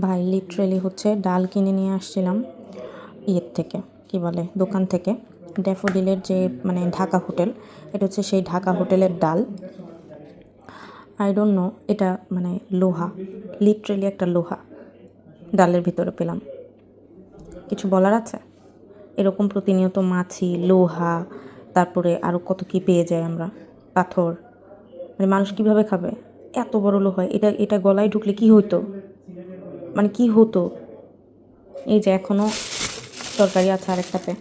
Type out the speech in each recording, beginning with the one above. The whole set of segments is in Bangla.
ভাই লিটারেলি হচ্ছে ডাল কিনে নিয়ে আসছিলাম ইয়ের থেকে, কি বলে, দোকান থেকে। ড্যাফোডিলের যে মানে ঢাকা হোটেল, এটা হচ্ছে সেই ঢাকা হোটেলের ডাল। আই ডোন্ট নো, এটা মানে লোহা, লিটারেলি একটা লোহা ডালের ভিতরে পেলাম। কিছু বলার আছে? এরকম প্রতিনিয়ত মাছি, লোহা, তারপরে আরও কত কী পেয়ে যাই আমরা, পাথর। মানে মানুষ কীভাবে খাবে এত বড় লোহা? এটা এটা গলায় ঢুকলে কি হতো, মানে কি হতো? এই যে এখনও তরকারি আছে আরেকটাতে।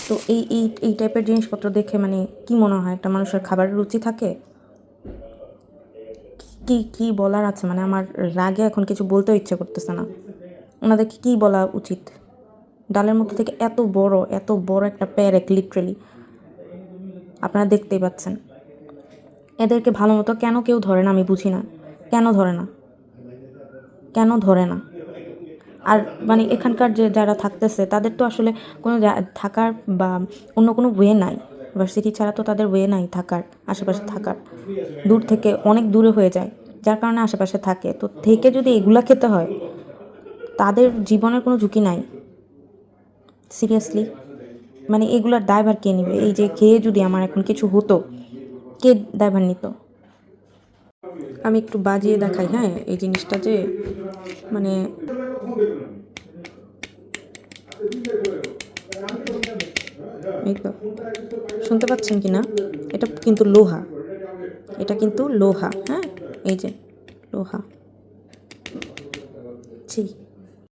তো এই এই এই টাইপের জিনিসপত্র দেখে মানে কি মনে হয় একটা মানুষের খাবারের রুচি থাকে? কি কি বলার আছে, মানে আমার রাগে এখন কিছু বলতেও ইচ্ছে করতেছে না। ওনাদেরকে কী বলা উচিত? ডালের মধ্যে থেকে এত বড় একটা প্যারেক, লিটারেলি আপনারা দেখতেই পাচ্ছেন। এদেরকে ভালো মতো কেন কেউ ধরে না আমি বুঝি না। কেন ধরে না? কেন ধরে না? আর মানে এখানকার যে যারা থাকতেছে তাদের তো আসলে কোনো থাকার বা অন্য কোনো ওয়ে নাই। ভার্সিটি ছাড়া তো তাদের ওয়ে নাই থাকার, আশেপাশে থাকার। দূর থেকে অনেক দূরে হয়ে যায়, যার কারণে আশেপাশে থাকে। তো থেকে যদি এগুলা খেতে হয়, তাদের জীবনের কোনো ঝুঁকি নাই। সিরিয়াসলি, মানে এগুলার দায়ভার কে নেবে? এই যে খেয়ে যদি আমার এখন কিছু হতো, কে দায়ভার নিত? আমি একটু বাজিয়ে দেখাই, হ্যাঁ, এই জিনিসটা যে মানে এই তো, শুনতে পাচ্ছেন কি না? এটা কিন্তু লোহা, এটা কিন্তু লোহা, হ্যাঁ, এই যে লোহা। ছি।